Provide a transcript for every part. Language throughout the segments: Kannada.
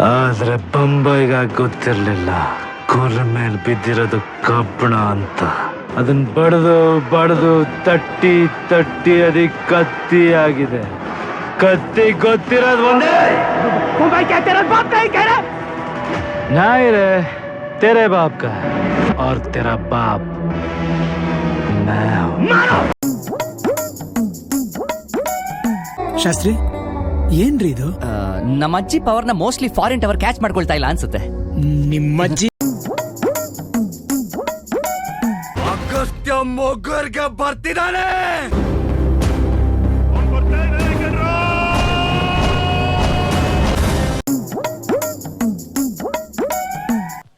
ಆದ್ರೆ ಬೊಂಬೈಗ ಗೊತ್ತಿರ್ಲಿಲ್ಲ ಕುರ್ರ ಮೇಲೆ ಬಿದ್ದಿರೋದು ಕಬ್ಬಣ ಅಂತ. ಅದನ್ನ ಬಡ್ದು ತಟ್ಟಿ ಅದಕ್ಕೆ ಕತ್ತಿ ಆಗಿದೆ. ಕತ್ತಿ ಗೊತ್ತಿರೋದು ಒಂದೇ, नहीं रे, तेरे बाप का और तेरा बाप मैं हूं. ಶಾಸ್ತ್ರಿ ಏನ್ರಿ ಇದು? ನಮ್ಮ ಅಜ್ಜಿ ಪವರ್ನ ಮೋಸ್ಟ್ಲಿ ಫಾರಿನ್ ಟವರ್ ಕ್ಯಾಚ್ ಮಾಡ್ಕೊಳ್ತಾ ಇಲ್ಲ ಅನ್ಸುತ್ತೆ. ನಿಮ್ಮಜ್ಜಿ ಅಗಸ್ತ್ಯ ಮೊಗ್ಗರ್ಗೆ ಬರ್ತಿದ್ದಾನೆ.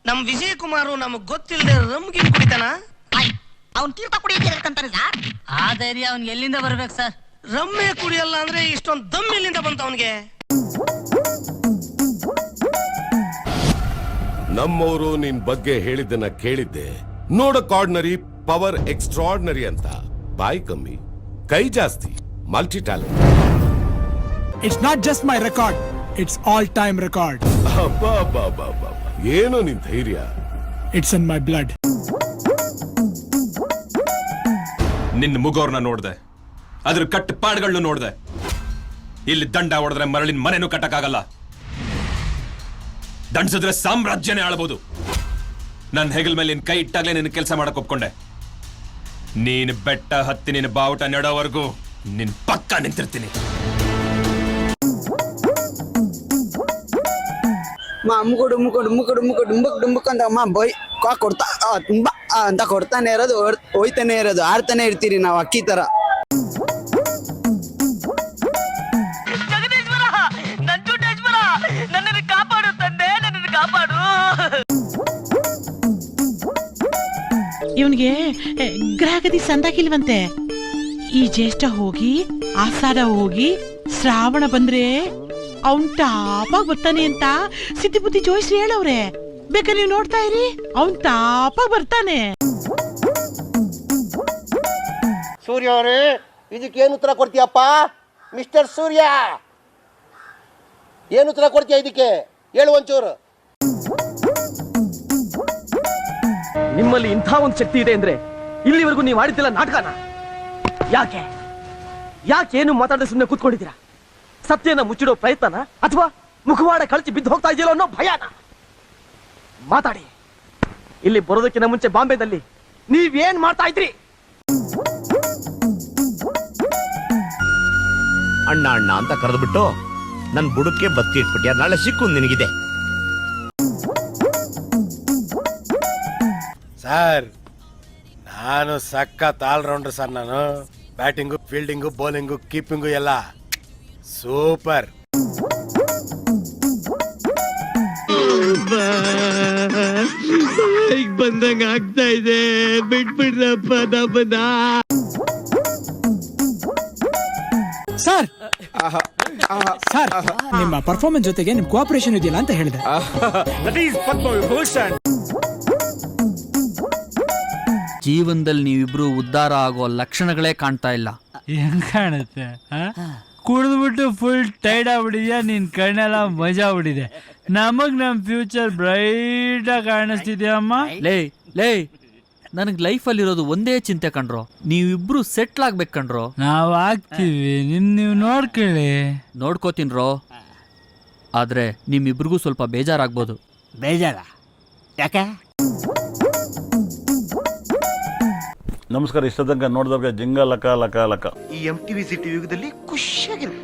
ನಮ್ ವಿಜಯ್ ಕುಮಾರ್ ನಮಗ್ ಗೊತ್ತಿಲ್ಲದೆ ರಮ್ಗಿನ್ ಕುಡಿತಾನ. ಅವ್ನ್ ತೀರ್ಥ ಕುಡಿಯಂತಾನೆ ಸರ್. ಆ ಧೈರ್ಯ ಅವ್ನ್ ಎಲ್ಲಿಂದ ಬರ್ಬೇಕು ಸರ್? ರಮ್ಮೆ ಕುಡಿಯಲ್ಲ ಅಂದ್ರೆ ಇಷ್ಟೊಂದು ದಮ್ ಎಲ್ಲಿಂದ ಬಂತ ಅವನ್ಗೆ? ನಮ್ಮವರು ನಿನ್ ಬಗ್ಗೆ ಹೇಳಿದ್ದನ್ನ ಕೇಳಿದ್ದೆ. ನೋಡಕ್ ಆರ್ಡಿನರಿ, ಪವರ್ ಎಕ್ಸ್ಟ್ರಾರ್ಡಿನರಿ ಅಂತ. ಬಾಯಿ ಕಮ್ಮಿ, ಕೈ ಜಾಸ್ತಿ, multi talent. It's not just my record, it's all time record. ಏನು ನಿನ್ ಧೈರ್ಯ? It's in my blood. ನಿನ್ನ ಮುಗೋರ್ನ ನೋಡ್ದೆ, ಅದ್ರ ಕಟ್ಟು ಪಾಡ್ಗಳನ್ನು ನೋಡ್ದೆ. ಇಲ್ಲಿ ದಂಡ ಹೊಡೆದ್ರೆ ಮರಳಿನ ಮನೆನೂ ಕಟ್ಟಕ್ಕಾಗಲ್ಲ. ದಂಡಿಸಿದ್ರೆ ಸಾಮ್ರಾಜ್ಯನೇ ಆಳಬಹುದು. ನನ್ನ ಹೆಗಲ್ ಮೇಲೆ ನಿನ್ ಕೈ ಇಟ್ಟಾಗ್ಲೇ ನಿನ್ನ ಕೆಲಸ ಮಾಡಕ್ ಒಪ್ಕೊಂಡೆ. ನೀನು ಬೆಟ್ಟ ಹತ್ತಿ ನಿನ್ನ ಬಾವುಟ ನೆಡೋವರೆಗೂ ನಿನ್ ಪಕ್ಕ ನಿಂತಿರ್ತೀನಿ. ಡುಂಬುಕ್ ಅಂತ ಅಮ್ಮ ಬೈ ಕೊಡ್ತಾ ತುಂಬಾ ಅಂತ ಕೊಡ್ತಾನೆ ಇರೋದು, ಹೋಯ್ತಾನೆ ಇರೋದು, ಆಡ್ತಾನೆ ಇರ್ತೀರಿ ನಾವು ಅಕ್ಕಿ ತರ. ಇವನಿಗೆ ಗ್ರಹಗತಿ ಸಂದಾಕಿಲ್ವಂತೆ. ಈ ಜ್ಯೇಷ್ಠ ಹೋಗಿ ಆಷಾಢ ಹೋಗಿ ಶ್ರಾವಣ ಬಂದ್ರೆ ಅವನ್ ಟಾಪಾಗಿ ಬರ್ತಾನೆ ಅಂತ ಸಿದ್ಧಿ ಬುದ್ಧಿ ಜೋಯಿಸ್ರಿ ಹೇಳವ್ರೆ. ಬೇಕಾ ನೀವು ನೋಡ್ತಾ ಇರಿ, ಅವನ್ ಟಾಪಾಗಿ ಬರ್ತಾನೆ. ಸೂರ್ಯ ಅವರೇ, ಇದಕ್ಕೇನು ಉತ್ತರ ಕೊಡ್ತೀಯಪ್ಪ? ಮಿಸ್ಟರ್ ಸೂರ್ಯ, ಏನು ಉತ್ತರ ಕೊಡ್ತೀಯ ಇದಕ್ಕೆ? ಹೇಳು ಒಂಚೂರು. ನಿಮ್ಮಲ್ಲಿ ಇಂಥ ಒಂದು ಶಕ್ತಿ ಇದೆ ಅಂದ್ರೆ ಇಲ್ಲಿವರೆಗೂ ನೀವು ಮಾಡಿದ್ದಿಲ್ಲ ನಾಟಕನ. ಯಾಕೇನು ಮಾತಾಡದೆ ಸುಮ್ಮನೆ ಕೂತ್ಕೊಂಡಿದ್ದೀರಾ? ಸತ್ಯನ ಮುಚ್ಚಿಡೋ ಪ್ರಯತ್ನನ ಅಥವಾ ಮುಖವಾಡ ಕಳಚಿ ಬಿದ್ದು ಹೋಗ್ತಾ ಇದೆಯಲ್ಲ ಅನ್ನೋ ಭಯನ? ಮಾತಾಡಿ. ಇಲ್ಲಿ ಬರೋದಕ್ಕಿಂತ ಮುಂಚೆ ಬಾಂಬೆದಲ್ಲಿ ನೀವೇನ್ ಮಾಡ್ತಾ ಇದ್ರಿ? ಅಣ್ಣ ಅಣ್ಣ ಅಂತ ಕರೆದ್ಬಿಟ್ಟು ನನ್ ಬುಡಕ್ಕೆ ಬತ್ತಿ ಇಟ್ಬಿಟ್ಟ. ನಾಳೆ ಸಿಕ್ಕು ನಿನಗಿದೆ. ಸರ್, ನಾನು ಸಖತ್ ಆಲ್ರೌಂಡರ್ ಸರ್. ನಾನು ಬ್ಯಾಟಿಂಗು, ಫೀಲ್ಡಿಂಗು, ಬೌಲಿಂಗು, ಕೀಪಿಂಗು ಎಲ್ಲ ಸೂಪರ್. ಬಂದಂಗ ಆಗ್ತಾ ಇದೆ, ಬಿಟ್ಬಿಡ್ರಪ್ಪ ನಮ್ಮನ್ನ. ಸರ್ ಸರ್, ನಿಮ್ಮ ಪರ್ಫಾರ್ಮೆನ್ಸ್ ಜೊತೆಗೆ ನಿಮ್ ಕೋಆಪರೇಷನ್ ಇದೆಯಲ್ಲ ಅಂತ ಹೇಳಿದೆ. ಜೀವನದಲ್ಲಿ ನೀವಿಬ್ರು ಉದ್ಧಾರ ಆಗೋ ಲಕ್ಷಣಗಳೇ ಕಾಣ್ತಾ ಇಲ್ಲ. ಹೆಂಗ್ ಕಾಣುತ್ತೆ? ಕುಡಿದ್ಬಿಟ್ಟು ಫುಲ್ ಟೈರ್ಡ್ ಆಗ್ಬಿಟ್ಟಿದ್ಯಾ, ನಿನ್ ಕಣ್ಣೆಲ್ಲ ಮಜಾ ಬಿಟ್ಟಿದೆ. ನಮಗ್ ನಮ್ ಫ್ಯೂಚರ್ ಬ್ರೈಟ್ ಆಗಿ ಕಾಣಿಸ್ತಿದ್ಯಮ್ಮ. ಲೇ ನನಗ್ ಲೈಫಲ್ಲಿರೋದು ಒಂದೇ ಚಿಂತೆ ಕಣ್ರೋ, ನೀವಿಬ್ರು ಸೆಟ್ಲ್ ಆಗ್ಬೇಕು ಕಣ್ರೋ. ನಾವ್ ಆಗ್ತೀವಿ, ನೀವು ನೋಡ್ಕೊಳ್ಳಿ. ನೋಡ್ಕೋತೀನ್ರೋ, ಆದ್ರೆ ನಿಮ್ಮಿಬ್ರಿಗೂ ಸ್ವಲ್ಪ ಬೇಜಾರಾಗ್ಬೋದು. ಬೇಜಾರ ಯಾಕೆ? ನಮಸ್ಕಾರ. ಇಷ್ಟದಂಗ ನೋಡಿದವ್ರಿಗೆ ಜಿಂಗ ಲಕ ಲಕ ಲಕ. ಈ MTV ಸಿಟಿ ಯುಗದಲ್ಲಿ ಖುಷಿಯಾಗಿರ್ಬೇಕು.